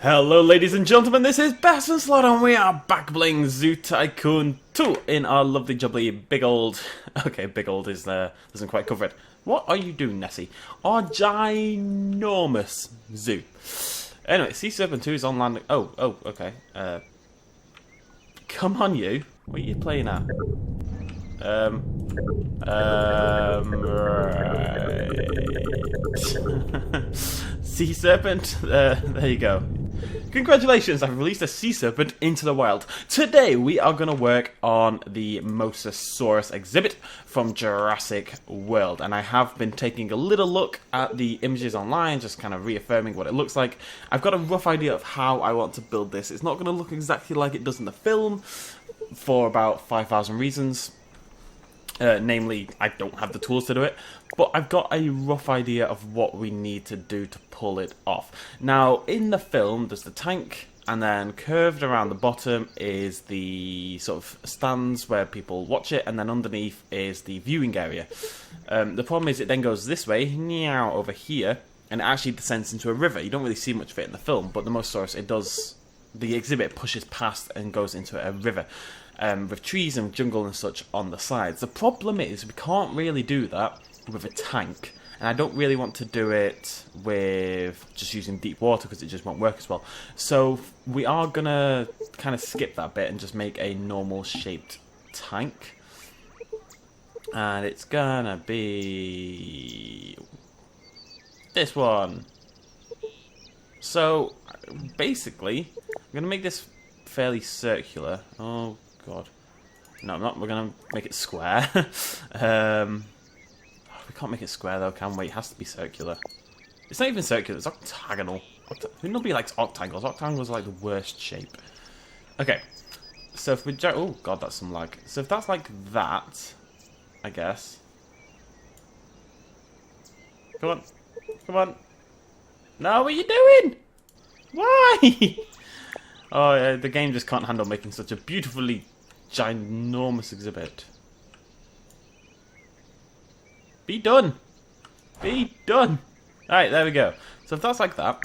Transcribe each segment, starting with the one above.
Hello ladies and gentlemen, this is BestInSlot and we are back playing Zoo Tycoon 2 in our lovely jubbly big old... Okay, big old is doesn't quite cover it. What are you doing, Nessie? Our ginormous zoo. Anyway, Sea Serpent 2 is on land... Oh, okay. Come on you. What are you playing at? Right. Sea Serpent, there you go. Congratulations, I've released a sea serpent into the wild. Today we are going to work on the Mosasaurus exhibit from Jurassic World. And I have been taking a little look at the images online, just kind of reaffirming what it looks like. I've got a rough idea of how I want to build this. It's not going to look exactly like it does in the film for about 5,000 reasons. Namely, I don't have the tools to do it, but I've got a rough idea of what we need to do to pull it off. Now, in the film, there's the tank, and then curved around the bottom is the sort of stands where people watch it, and then underneath is the viewing area. The problem is it then goes this way, meow, over here, and it actually descends into a river. You don't really see much of it in the film, but the Mosasaurus, it does, the exhibit pushes past and goes into a river. With trees and jungle and such on the sides. The problem is we can't really do that with a tank, and I don't really want to do it with just using deep water because it just won't work as well. So we are gonna kind of skip that bit and just make a normal shaped tank, and it's gonna be this one. So basically I'm gonna make this fairly circular. Oh God. No, I'm not. We're going to make it square. We can't make it square though, can we? It has to be circular. It's not even circular, it's octagonal. Nobody likes octangles. Octangles are like the worst shape. Okay. So if we... Oh God, that's some lag. So if that's like that, I guess. Come on. Come on. No, what are you doing? Why? Oh, the game just can't handle making such a beautifully ginormous exhibit. Be done! Be done! Alright, there we go. So if that's like that...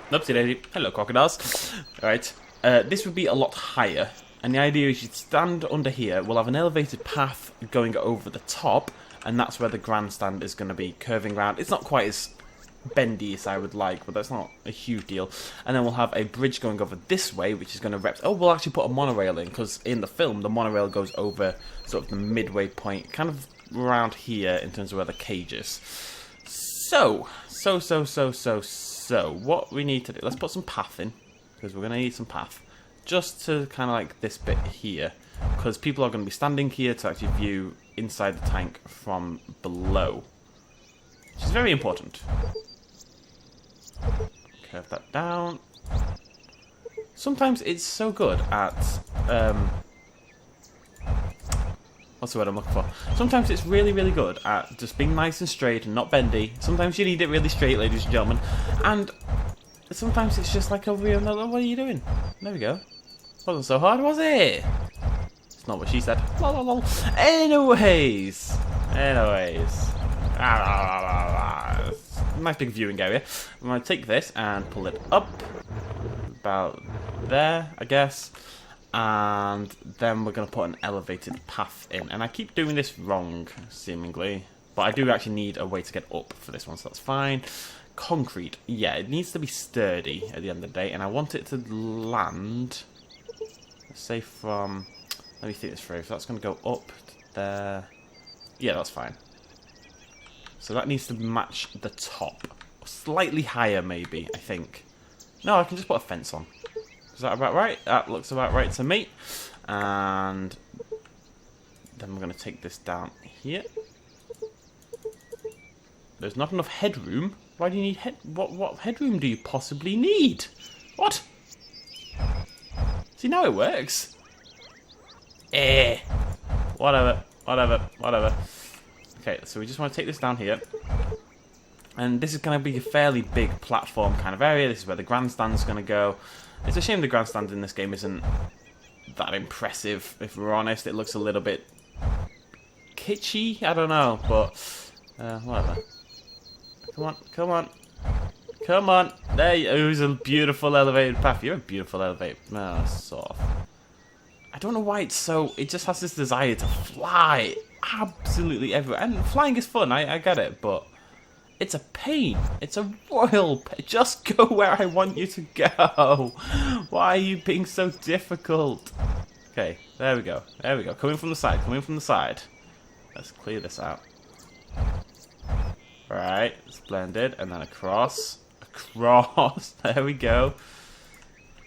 Oopsie daisy. Hello, crocodiles. Alright, this would be a lot higher. And the idea is you'd stand under here, we'll have an elevated path going over the top, and that's where the grandstand is going to be curving around. It's not quite as bendy as I would like, but that's not a huge deal. And then we'll have a bridge going over this way, which is going to oh, we'll actually put a monorail in, because in the film the monorail goes over sort of the midway point, kind of around here in terms of where the cage is. So what we need to do, let's put some path in, because we're going to need some path just to kind of like this bit here, because people are going to be standing here to actually view inside the tank from below, which is very important. Curve that down. Sometimes it's so good at what's the word I'm looking for? Sometimes it's really good at just being nice and straight and not bendy. Sometimes you need it really straight, ladies and gentlemen. And sometimes it's just like over here. What are you doing? There we go. Wasn't so hard, was it? It's not what she said. Lol. Anyways. Nice big viewing area. I'm going to take this and pull it up about there, I guess, and then we're going to put an elevated path in. And I keep doing this wrong, seemingly, but I do actually need a way to get up for this one, so that's fine. Concrete, yeah, it needs to be sturdy at the end of the day, and I want it to land, let's say from, let me think this through, so that's going to go up to there. Yeah, that's fine. So that needs to match the top. Slightly higher, maybe, I think. No, I can just put a fence on. Is that about right? That looks about right to me. And then we're going to take this down here. There's not enough headroom. Why do you need what headroom do you possibly need? What? See, now it works. Whatever. Okay, so we just want to take this down here. And this is going to be a fairly big platform kind of area. This is where the grandstand's going to go. It's a shame the grandstand in this game isn't that impressive, if we're honest. It looks a little bit kitschy, I don't know, but whatever. Come on. Come on. There you go. It was a beautiful elevated path. You're a beautiful elevated... No, sort of. I don't know why it's so... It just has this desire to fly absolutely everywhere. And flying is fun, I get it, but... It's a pain. It's a royal pain. Just go where I want you to go. Why are you being so difficult? Okay, there we go. There we go. Coming from the side. Coming from the side. Let's clear this out. Right, splendid. And then across. Across. There we go.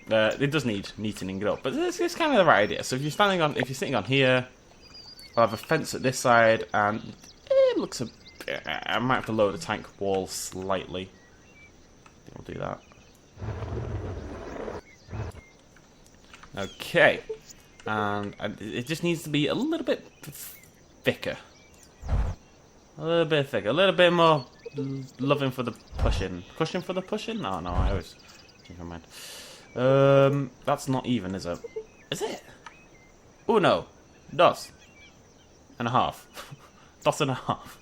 It does need neatening it up, but it's kind of the right idea. So if you're sitting on here, I'll have a fence at this side, and it looks a... I might have to lower the tank wall slightly. I think we'll do that. Okay. And it just needs to be a little bit thicker. A little bit thicker. A little bit more loving for the pushing. Pushing for the pushing? No, I always change my mind. That's not even, is it? Is it? Oh no. Dos. And a half. Dos and a half.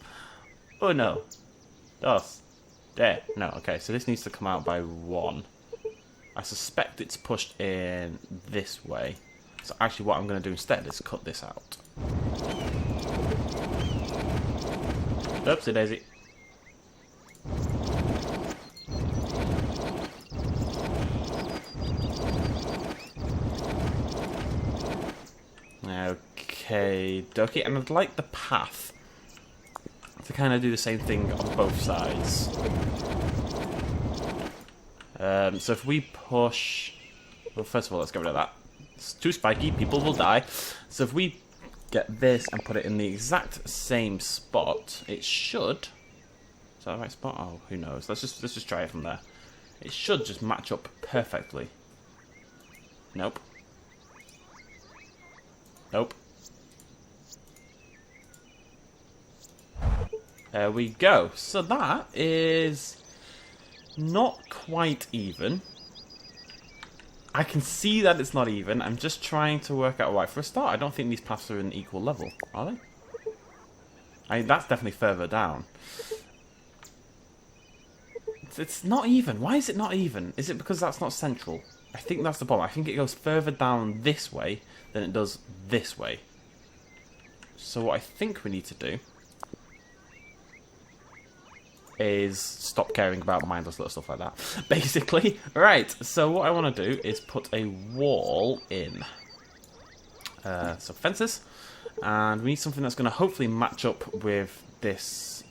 Oh no. Dos. There. No, okay, so this needs to come out by 1. I suspect it's pushed in this way. So actually what I'm going to do instead is cut this out. Oopsie daisy. Okay, dokie, and I'd like the path to kind of do the same thing on both sides. So if we push... Well, first of all, let's get rid of that. It's too spiky, people will die. So if we get this and put it in the exact same spot, it should... Is that the right spot? Oh, who knows. Let's just try it from there. It should just match up perfectly. Nope. Nope. There we go. So that is not quite even. I can see that it's not even. I'm just trying to work out why. For a start, I don't think these paths are in equal level. Are they? I mean, that's definitely further down. It's not even. Why is it not even? Is it because that's not central? I think that's the problem. I think it goes further down this way than it does this way. So what I think we need to do is stop caring about mindless little stuff like that, basically. Right, so what I want to do is put a wall in. So fences, and we need something that's going to hopefully match up with this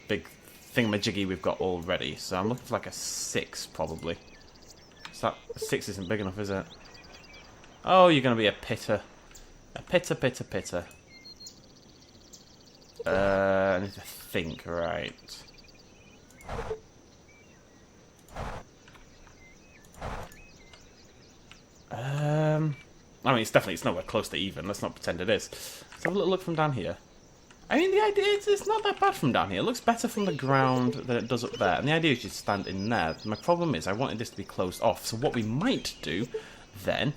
big thingamajiggy we've got already. So I'm looking for like a 6, probably. So that 6 isn't big enough, is it? Oh, you're going to be a pitter. A pitter, pitter, pitter. I need to think, right. I mean, it's nowhere close to even. Let's not pretend it is. Let's have a little look from down here. I mean, the idea is it's not that bad from down here. It looks better from the ground than it does up there. And the idea is you stand in there. My problem is I wanted this to be closed off. So what we might do then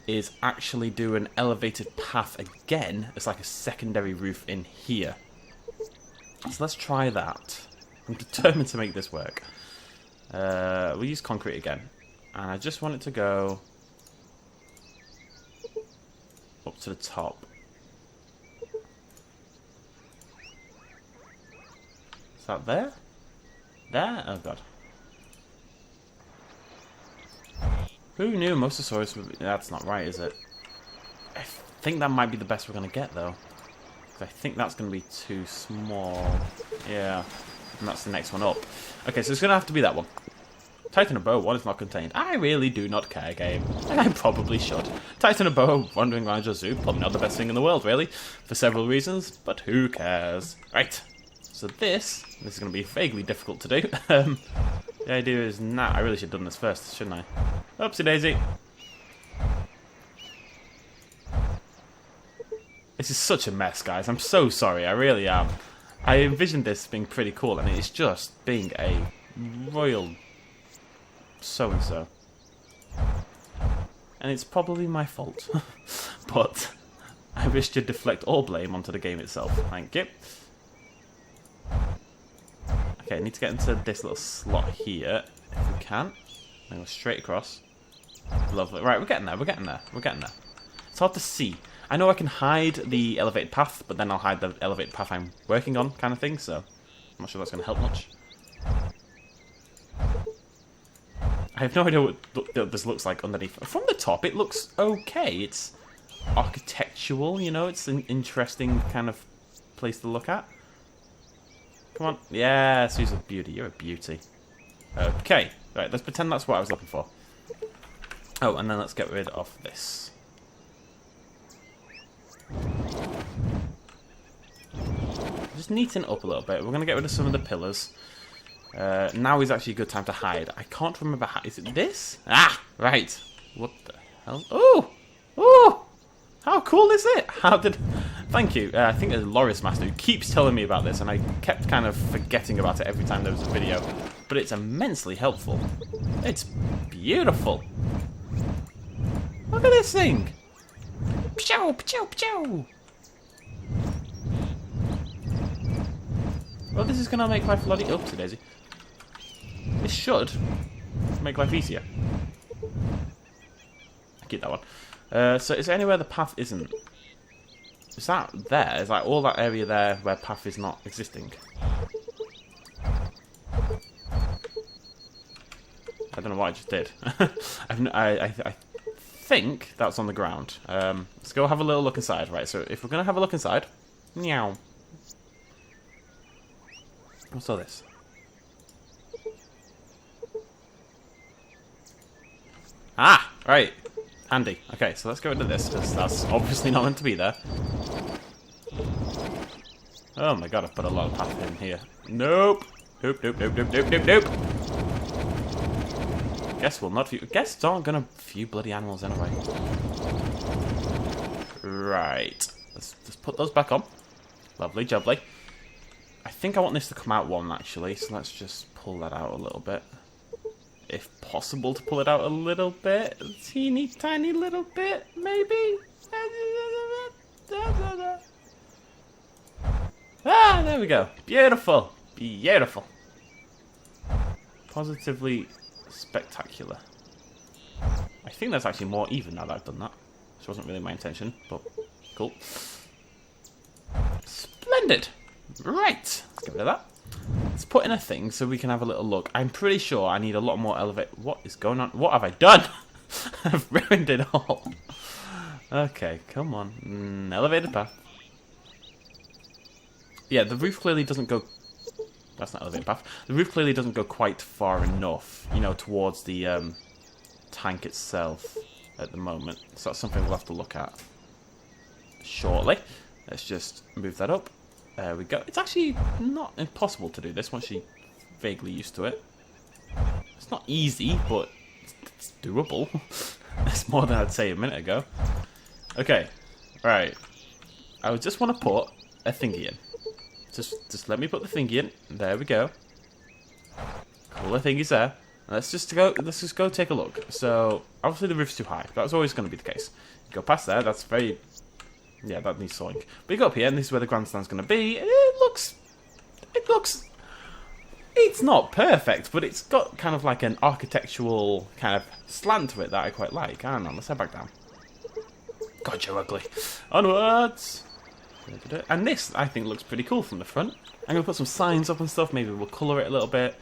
is actually do an elevated path again as like a secondary roof in here. So let's try that. I'm determined to make this work. We'll use concrete again. And I just want it to go up to the top. Is that there? There? Oh god. Who knew Mosasaurus would be... That's not right, is it? I think that might be the best we're going to get, though. I think that's going to be too small. Yeah. And that's the next one up. Okay, so it's going to have to be that one. Titan a bow, one is not contained. I really do not care, game. And I probably should. Titan a bow, wandering around your zoo, probably not the best thing in the world, really. For several reasons, but who cares? Right. So this is going to be vaguely difficult to do. The idea is, I really should have done this first, shouldn't I? Oopsie daisy. This is such a mess, guys. I'm so sorry, I really am. I envisioned this being pretty cool, and it's just being a royal so-and-so. And it's probably my fault. But I wish to deflect all blame onto the game itself. Thank you. Okay, I need to get into this little slot here, if we can. And go straight across. Lovely. Right, we're getting there, we're getting there, we're getting there. It's hard to see. I know I can hide the elevated path, but then I'll hide the elevated path I'm working on, kind of thing, so I'm not sure that's going to help much. I have no idea what this looks like underneath. From the top, it looks okay. It's architectural, you know, it's an interesting kind of place to look at. Come on. Yes, you're a beauty. You're a beauty. Okay. Right, let's pretend that's what I was looking for. Oh, and then let's get rid of this. Just neaten it up a little bit. We're going to get rid of some of the pillars. Now is actually a good time to hide. I can't remember how... Is it this? Ah! Right. What the hell? Oh! Oh! How cool is it? How did... Thank you. I think there's Loris Master who keeps telling me about this, and I kept kind of forgetting about it every time there was a video. But it's immensely helpful. It's beautiful. Look at this thing! Pshow! Pshow! Pshow! Well, this is going to make life a lot easier. Oopsie daisy. This should make life easier. I keep that one. So is there anywhere the path isn't? Is that there? Is like all that area there where path is not existing? I don't know what I just did. I think that's on the ground. Let's go have a little look inside. Right, so if we're going to have a look inside... Meow. What's all this? Ah! Right. Handy. Okay, so let's go into this, because that's obviously not meant to be there. Oh my god, I've put a lot of path in here. Nope! Nope, nope, nope, nope, nope, nope, nope! Guess we'll not view... Guests aren't gonna view bloody animals anyway. Right. Let's just put those back on. Lovely, jubbly. I think I want this to come out one, actually, so let's just pull that out a little bit. If possible to pull it out a little bit. A teeny tiny little bit, maybe? Ah, there we go. Beautiful. Beautiful. Positively spectacular. I think that's actually more even now that I've done that. Which wasn't really my intention, but cool. Splendid. Right, let's get rid of that. Let's put in a thing so we can have a little look. I'm pretty sure I need a lot more elevate. What is going on? What have I done? I've ruined it all. Okay, come on. Elevated path. Yeah, the roof clearly doesn't go... That's not elevated path. The roof clearly doesn't go quite far enough, you know, towards the tank itself at the moment. So that's something we'll have to look at shortly. Let's just move that up. There we go. It's actually not impossible to do this once you're vaguely used to it. It's not easy, but it's doable. That's more than I'd say a minute ago. Okay, right. I would just want to put a thingy in. Just let me put the thingy in. There we go. Cool, the thingy's there. Let's just go take a look. So obviously the roof's too high. That's always going to be the case. You go past there. That's very... Yeah, that needs sawing. But you go up here, and this is where the grandstand's going to be. It looks... It's not perfect, but it's got kind of like an architectural kind of slant to it that I quite like. I don't know, let's head back down. God, you're ugly. Onwards! And this, I think, looks pretty cool from the front. I'm going to put some signs up and stuff. Maybe we'll colour it a little bit.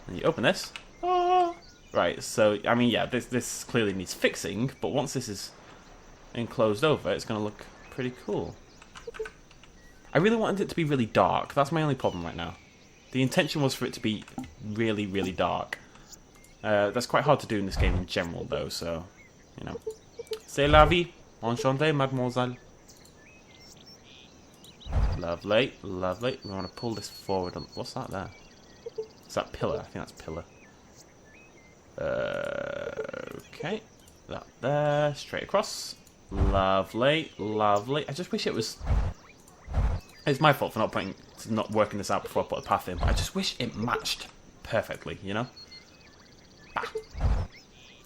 And you open this. Oh! Right, so, I mean, yeah, this clearly needs fixing, but once this is enclosed over, it's going to look... pretty cool. I really wanted it to be really dark. That's my only problem right now. The intention was for it to be really, really dark. That's quite hard to do in this game in general, though, so, you know. C'est la vie. Enchanté, mademoiselle. Lovely, lovely. We want to pull this forward. What's that there? Is that pillar? I think that's pillar. Okay. That there. Straight across. Lovely, lovely. I just wish it was... It's my fault for not working this out before I put a path in, but I just wish it matched perfectly, you know? Ah.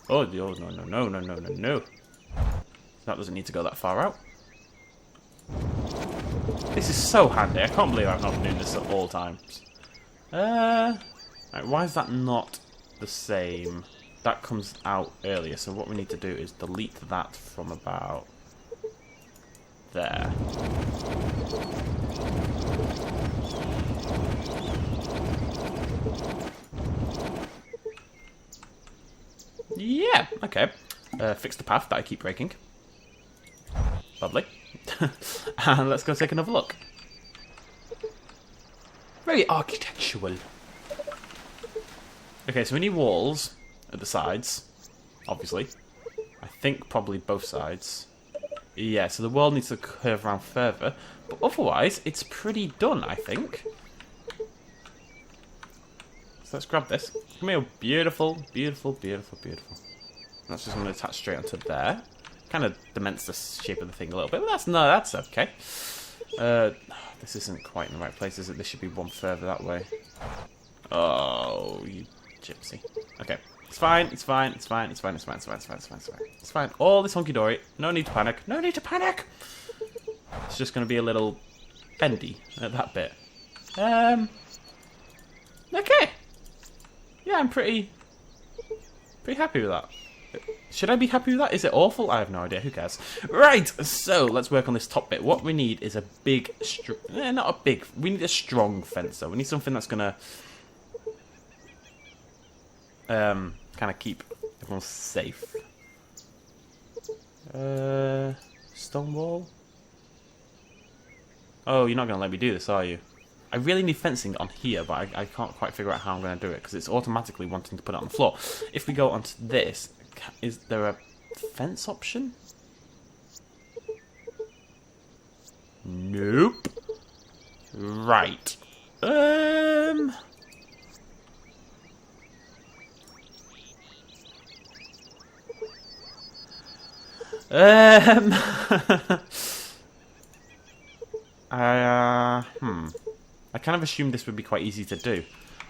Oh, no, no, no, no, no, no, no, no. That doesn't need to go that far out. This is so handy. I can't believe I've not been doing this at all times. Right, why is that not the same? That comes out earlier, so what we need to do is delete that from about there. Yeah, okay. Fix the path that I keep breaking. Lovely. And let's go take another look. Very architectural. Okay, so we need walls at the sides, obviously. I think probably both sides. Yeah, so the wall needs to curve around further. But otherwise, it's pretty done, I think. So let's grab this. Come here, beautiful, beautiful, beautiful, beautiful. That's just going to attach straight onto there. Kind of dements the shape of the thing a little bit, but that's okay. This isn't quite in the right place, is it? This should be one further that way. Oh, you gypsy. Okay, it's fine, it's fine, it's fine, it's fine, it's fine, it's fine, it's fine, it's fine, it's fine. It's fine. All this honky dory. No need to panic. No need to panic. It's just going to be a little bendy at that bit. Okay. Yeah, I'm pretty happy with that. Should I be happy with that? Is it awful? I have no idea. Who cares? Right, so let's work on this top bit. What we need is a big... not a big... We need a strong fence, though. We need something that's going to... kind of keep everyone safe. Stone wall? Oh, you're not going to let me do this, are you? I really need fencing on here, but I can't quite figure out how I'm going to do it, because it's automatically wanting to put it on the floor. If we go onto this... Is there a fence option? Nope. Right. I kind of assumed this would be quite easy to do.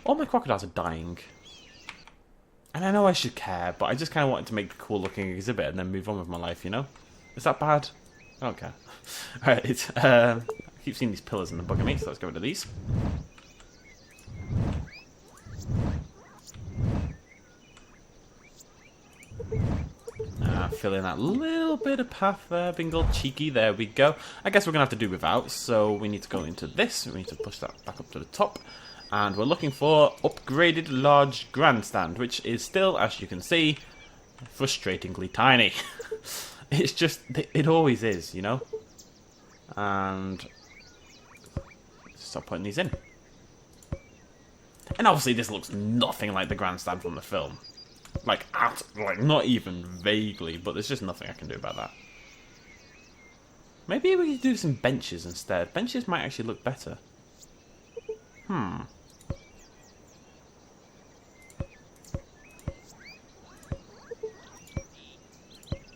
All my crocodiles are dying. And I know I should care, but I just kind of wanted to make a cool looking exhibit and then move on with my life, you know? Is that bad? I don't care. Alright, I keep seeing these pillars and they're bugging me, so let's get rid of these. Fill in that little bit of path there, being all cheeky, there we go. I guess we're going to have to do without, so we need to go into this, we need to push that back up to the top. And we're looking for upgraded large grandstand, which is still, as you can see, frustratingly tiny. It's just, it always is, you know? And stop putting these in. And obviously this looks nothing like the grandstand from the film. Like, not even vaguely, but there's just nothing I can do about that. Maybe we could do some benches instead. Benches might actually look better.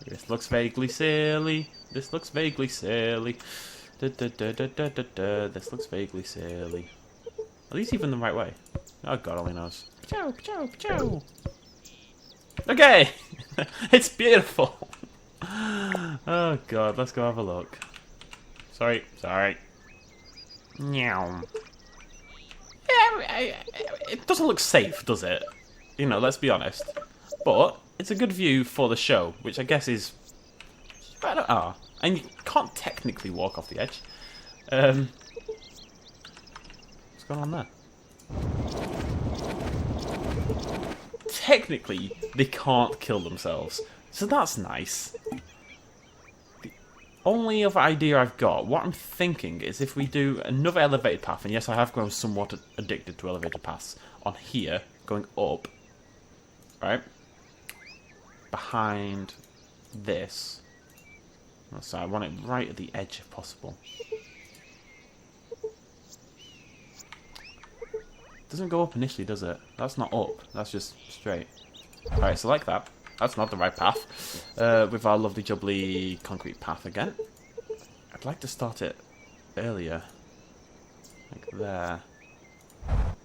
This looks vaguely silly. This looks vaguely silly. This looks vaguely silly. Are these even the right way? Oh god only knows. Chow, chow, chow. Okay! It's beautiful! Oh god, let's go have a look. Sorry. Meow. Yeah, it doesn't look safe, does it? You know, let's be honest. But it's a good view for the show, which I guess is... and you can't technically walk off the edge. What's going on there? Technically, they can't kill themselves. So that's nice. The only other idea I've got, what I'm thinking is if we do another elevated path, and yes, I have grown somewhat addicted to elevated paths, on here, going up, right? Behind this. So I want it right at the edge if possible. Doesn't go up initially, does it? That's not up. That's just straight. Alright, so like that. That's not the right path. With our lovely jubbly concrete path again. I'd like to start it earlier. Like there.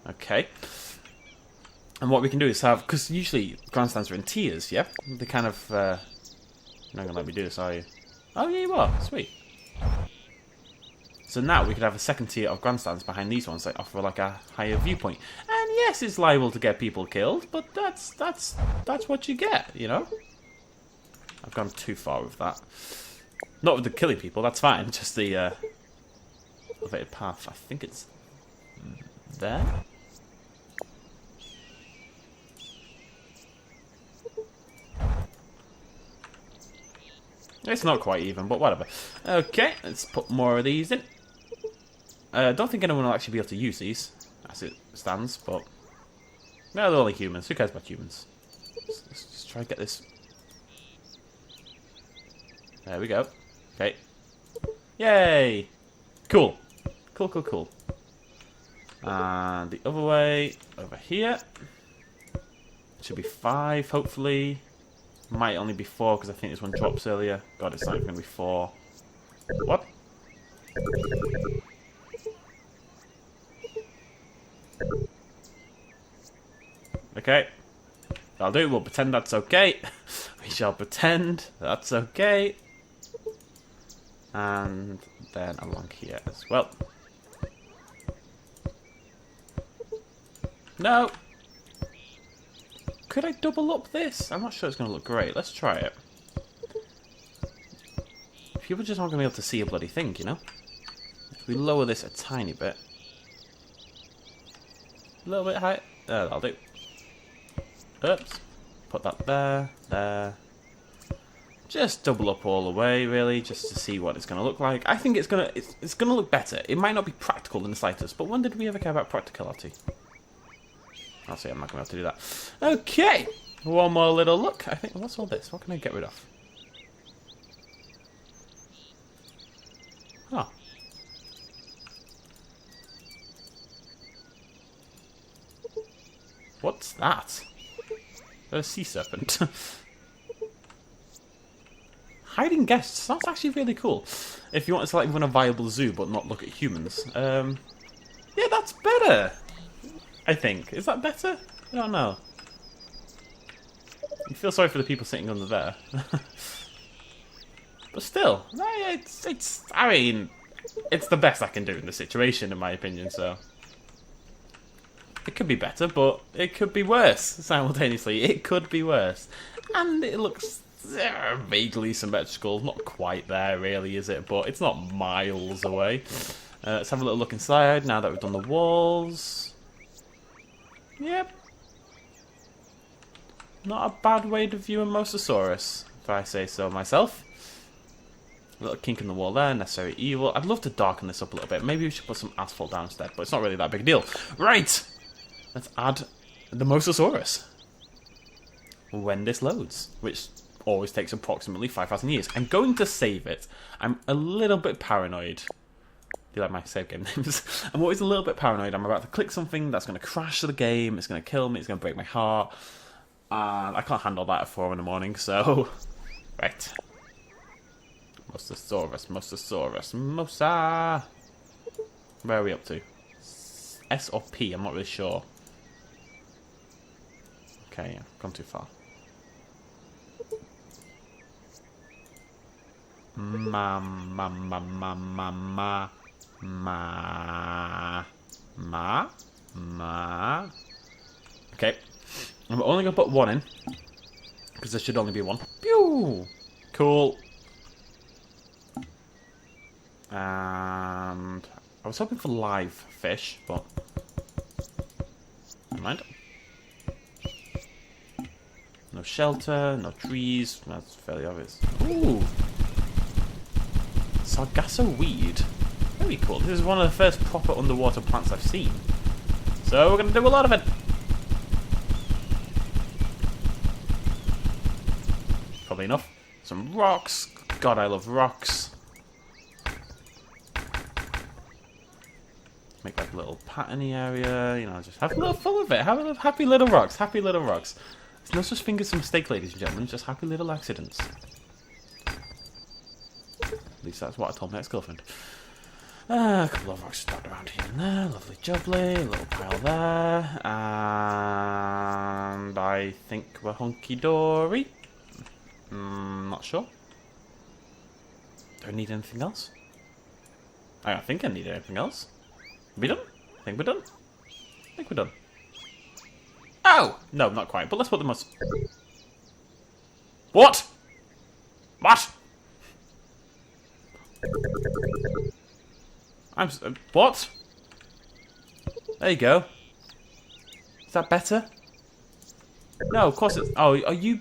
Okay. And what we can do is have... Because usually grandstands are in tiers, yeah? They kind of... You're not going to let me do this, are you? Oh, yeah, you are. Sweet. So now we could have a second tier of grandstands behind these ones that offer like a higher viewpoint. And yes, it's liable to get people killed, but that's what you get, you know? I've gone too far with that. Not with the killing people, that's fine. Just the elevated path. I think it's there. It's not quite even, but whatever. Okay, let's put more of these in. I don't think anyone will actually be able to use these as it stands, but no, they're only humans. Who cares about humans? Let's just try to get this. There we go. Okay. Yay! Cool. Cool. And the other way, over here. Should be 5, hopefully. Might only be 4 because I think this one drops earlier. God, it's not even going to be 4. What? Okay. I'll do. We'll pretend that's okay. We shall pretend that's okay. And then along here as well. No! Could I double up this? I'm not sure it's going to look great. Let's try it. People just aren't going to be able to see a bloody thing, you know? If we lower this a tiny bit. A little bit higher. That'll do. Oops. Put that there. There. Just double up all the way, really, just to see what it's going to look like. I think it's going to look better. It might not be practical in the slightest, but when did we ever care about practicality? I'll see, I'm not going to be able to do that. Okay, one more little look. I think, what's all this? What can I get rid of? Oh. What's that? A sea serpent. Hiding guests. That's actually really cool. If you want to like run a viable zoo but not look at humans. Yeah, that's better. I think. Is that better? I don't know. You feel sorry for the people sitting under there. But still, I mean, it's the best I can do in the situation, in my opinion, so. It could be better, but it could be worse simultaneously. It could be worse. And it looks vaguely symmetrical. Not quite there, really, is it? But it's not miles away. Let's have a little look inside now that we've done the walls. Yep. Not a bad way to view a Mosasaurus, if I say so myself. A little kink in the wall there, necessary evil. I'd love to darken this up a little bit. Maybe we should put some asphalt down instead, but it's not really that big a deal. Right! Let's add the Mosasaurus. When this loads, which always takes approximately 5,000 years. I'm going to save it. I'm a little bit paranoid. Do you like my save game names? I'm always a little bit paranoid. I'm about to click something that's going to crash the game. It's going to kill me. It's going to break my heart. And I can't handle that at 4 in the morning, so... Right. Mosasaurus. Mosa... Where are we up to? S or P? I'm not really sure. Okay, yeah. Gone too far. Okay. I'm only going to put 1 in. Because there should only be 1. Pew! Cool. And I was hoping for live fish, but never mind. No shelter, no trees. That's fairly obvious. Ooh! Sargasso weed. Very cool. This is one of the first proper underwater plants I've seen. So we're going to do a lot of it. Probably enough. Some rocks. God, I love rocks. Make like a little patterny area. You know, just have a little fun with it. Have a little happy little rocks. Happy little rocks. There's no such thing as a mistake, ladies and gentlemen. Just happy little accidents. At least that's what I told my ex-girlfriend. A couple of rocks dotted around here and there. Lovely jubbly. A little pile there. And I think we're hunky-dory. Not sure. Do I need anything else? I don't think I need anything else. Are we done? I think we're done. I think we're done. Oh! No, not quite, but let's put the most... What? What? What? There you go. Is that better? No, of course it's... Oh, are you...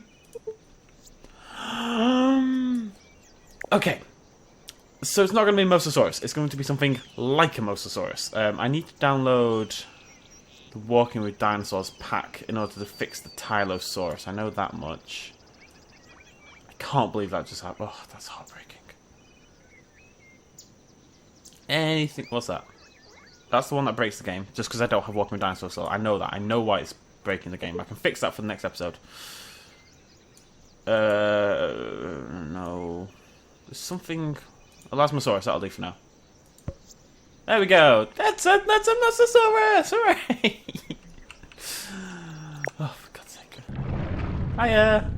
Okay. So it's not going to be a Mosasaurus. It's going to be something like a Mosasaurus. I need to download the Walking with Dinosaurs pack in order to fix the Tylosaurus. I know that much. I can't believe that just happened. Oh, that's heartbreaking. Anything... What's that? That's the one that breaks the game. Just because I don't have Walking with Dinosaurs, so I know that. I know why it's breaking the game. I can fix that for the next episode. No. There's something... Elasmosaurus, that'll do for now. There we go. That's a Mosasaurus! Hooray! Oh, for God's sake. Hiya!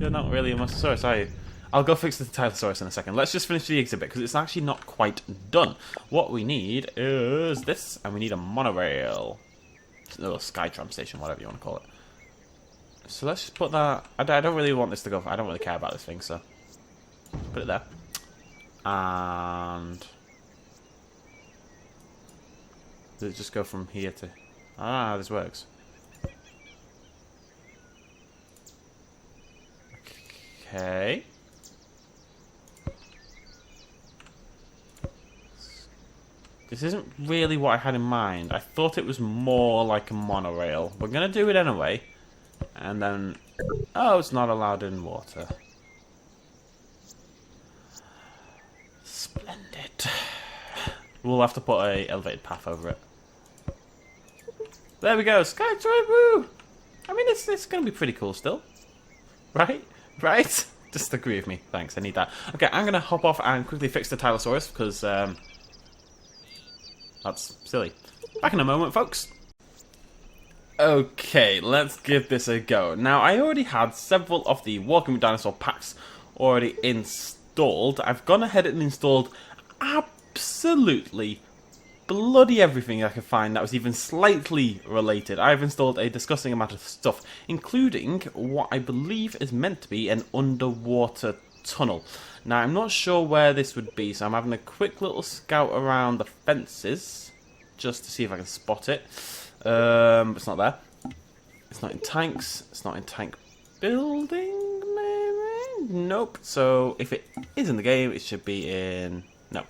You're not really a Mosasaurus, are you? I'll go fix the Tylosaurus in a second. Let's just finish the exhibit, because it's actually not quite done. What we need is this, and we need a monorail. It's a little Skytram station, whatever you want to call it. So let's just put that... I don't really want this to go... I don't really care about this thing, so... Put it there. And... Does it just go from here to... Ah, this works. Okay. This isn't really what I had in mind. I thought it was more like a monorail. We're going to do it anyway. And then... Oh, it's not allowed in water. Splendid. We'll have to put a elevated path over it. There we go. Skytram, woo! I mean, it's going to be pretty cool still. Right? Right? Just agree with me. Thanks, I need that. Okay, I'm going to hop off and quickly fix the Tylosaurus, because... that's silly. Back in a moment, folks. Okay, let's give this a go. Now, I already had several of the Walking with Dinosaur packs already installed. I've gone ahead and installed absolutely bloody everything I could find that was even slightly related. I've installed a disgusting amount of stuff, including what I believe is meant to be an underwater tunnel. Now, I'm not sure where this would be, so I'm having a quick little scout around the fences just to see if I can spot it. It's not there. It's not in tanks. It's not in tank building, maybe? Nope. So, if it is in the game, it should be in... No.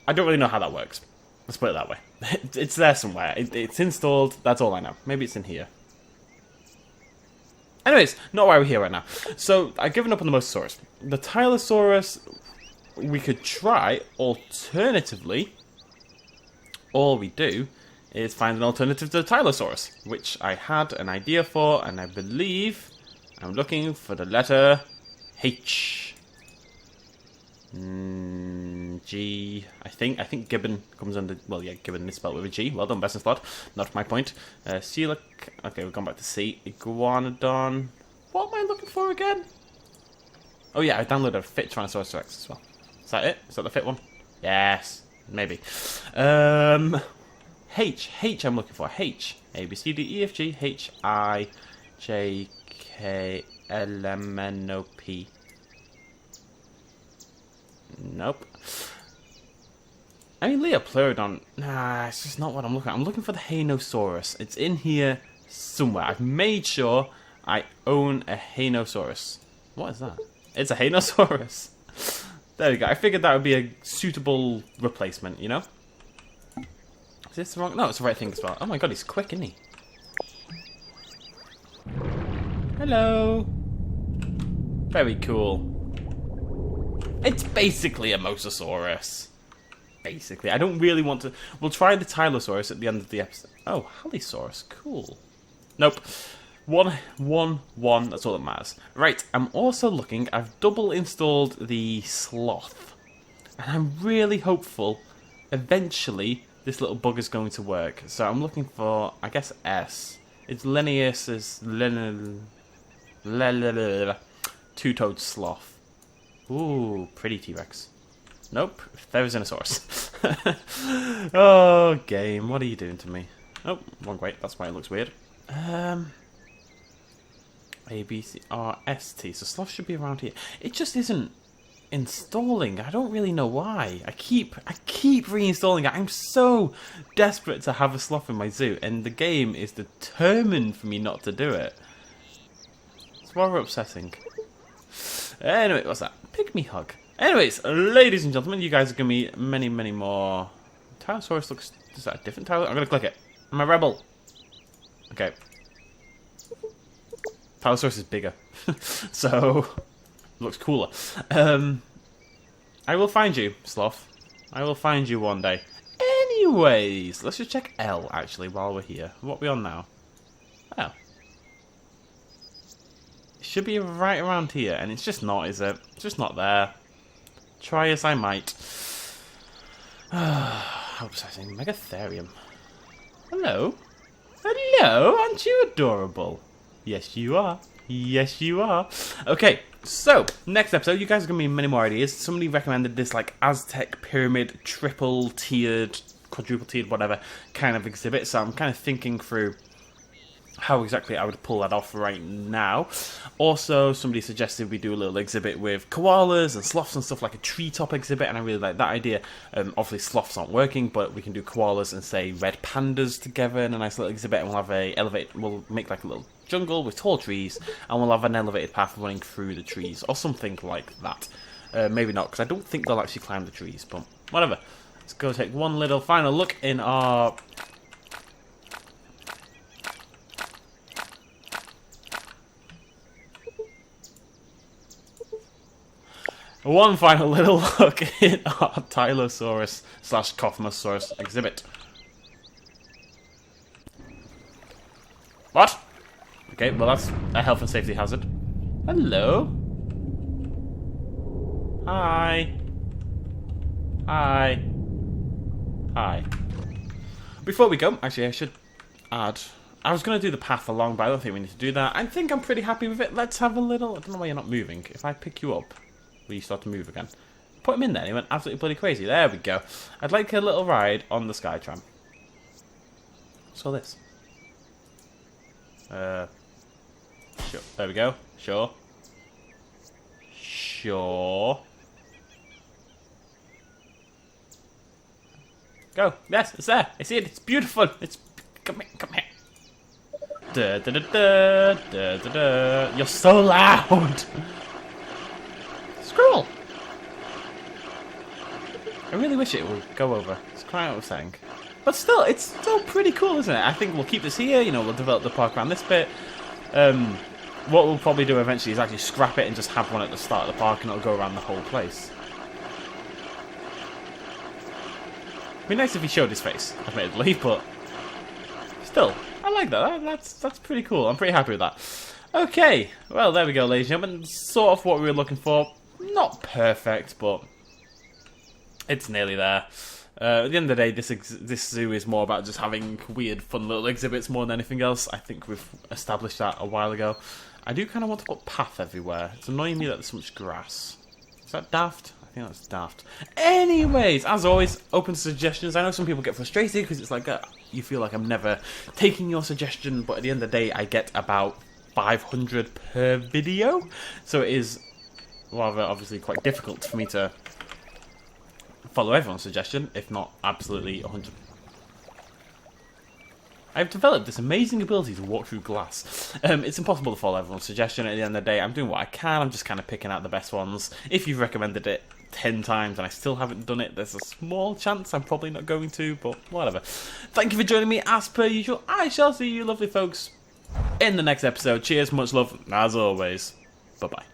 I don't really know how that works. Let's put it that way. It's there somewhere. It's installed. That's all I know. Maybe it's in here. Anyways, not why we're here right now. So, I've given up on the Mosasaurus. The Tylosaurus, we could try. Alternatively, all we do is find an alternative to the Tylosaurus, which I had an idea for, and I believe I'm looking for the letter H. G, I think Gibbon comes under, well, yeah, Gibbon is spelled with a G. Well done, BestInSlot. Not my point. Coelac, okay, we've gone back to C. Iguanodon. What am I looking for again? Oh yeah, I downloaded a fit Tyrannosaurus Rex as well. Is that it? Is that the fit one? Yes, maybe. H I'm looking for. H. A, B, C, D, E, F, G, H, I, J, K, L, M, N, O, P. Nope. I mean, Leopleurodon. Nah, it's just not what I'm looking at. I'm looking for the Hanosaurus. It's in here somewhere. I've made sure I own a Hanosaurus. What is that? It's a Hanosaurus. There we go. I figured that would be a suitable replacement, you know? Is this the wrong? No, it's the right thing as well. Oh my god, he's quick, isn't he? Hello. Very cool. It's basically a Mosasaurus. Basically. I don't really want to... We'll try the Tylosaurus at the end of the episode. Oh, Halisaurus. Cool. Nope. One. That's all that matters. Right, I'm also looking... I've double installed the Sloth. And I'm really hopeful eventually this little bug is going to work. So I'm looking for, I guess, S. It's Linnaeus's... Two-toed sloth. Ooh, pretty T-Rex. Nope. Therizinosaurus. Oh, game. What are you doing to me? Oh, wrong way. That's why it looks weird. A, B, C, R, S, T. So sloth should be around here. It just isn't installing. I don't really know why. I keep reinstalling it. I'm so desperate to have a sloth in my zoo, and the game is determined for me not to do it. It's rather upsetting. Anyway, what's that? Pygmy hug. Anyways, ladies and gentlemen, you guys are going to be many more. Tyrannosaurus looks... Is that a different Tyrannosaurus? I'm going to click it. I'm a rebel. Okay. Tyrannosaurus is bigger. So... looks cooler. I will find you, sloth. I will find you one day. Anyways, let's just check L, actually, while we're here. What are we on now? Oh. It should be right around here, and it's just not, is it? It's just not there. Try as I might. How upsetting. Megatherium. Hello? Hello? Aren't you adorable? Yes, you are. Yes, you are. Okay, so, next episode, you guys are going to be many more ideas. Somebody recommended this, like, Aztec pyramid, triple-tiered, quadruple-tiered, whatever, kind of exhibit. So I'm kind of thinking through how exactly I would pull that off right now. Also, somebody suggested we do a little exhibit with koalas and sloths and stuff, like a treetop exhibit, and I really like that idea. Obviously, sloths aren't working, but we can do koalas and, say, red pandas together in a nice little exhibit, and we'll have we'll make like a little jungle with tall trees, and we'll have an elevated path running through the trees, or something like that. Maybe not, because I don't think they'll actually climb the trees, but whatever. Let's go take one little final look in our... one final little look in our Tylosaurus/Cothmosaurus exhibit. What? Okay, well that's a health and safety hazard. Hello? Hi. Hi. Hi. Before we go, actually I should add... I was going to do the path along, but I don't think we need to do that. I think I'm pretty happy with it. Let's have a little... I don't know why you're not moving. If I pick you up... will you start to move again? Put him in there and he went absolutely bloody crazy. There we go. I'd like a little ride on the Skytram. So this. Sure. There we go. Sure. Sure. Go. Yes, it's there. I see it. It's beautiful. It's... Come here. Come here. Da, da, da, da, da, da, da. You're so loud. Scroll! I really wish it would go over. It's quite what I was saying. But still, it's still pretty cool, isn't it? I think we'll keep this here, you know, we'll develop the park around this bit. What we'll probably do eventually is actually scrap it and just have one at the start of the park and it'll go around the whole place. It'd be nice if he showed his face, admittedly, but still, I like that. That's pretty cool. I'm pretty happy with that. Okay, well, there we go, ladies and gentlemen. Sort of what we were looking for. Not perfect, but it's nearly there. At the end of the day, this zoo is more about just having weird, fun little exhibits more than anything else. I think we've established that a while ago. I do kind of want to put path everywhere. It's annoying me that there's so much grass. Is that daft? I think that's daft. Anyways, as always, open to suggestions. I know some people get frustrated because it's like, you feel like I'm never taking your suggestion, but at the end of the day, I get about 500 per video. So it is rather obviously quite difficult for me to follow everyone's suggestion, if not absolutely 100. I've developed this amazing ability to walk through glass. It's impossible to follow everyone's suggestion. At the end of the day, I'm doing what I can. I'm just kind of picking out the best ones. If you've recommended it 10 times and I still haven't done it, there's a small chance I'm probably not going to, but whatever. Thank you for joining me as per usual. I shall see you lovely folks in the next episode. Cheers, much love, as always. Bye-bye.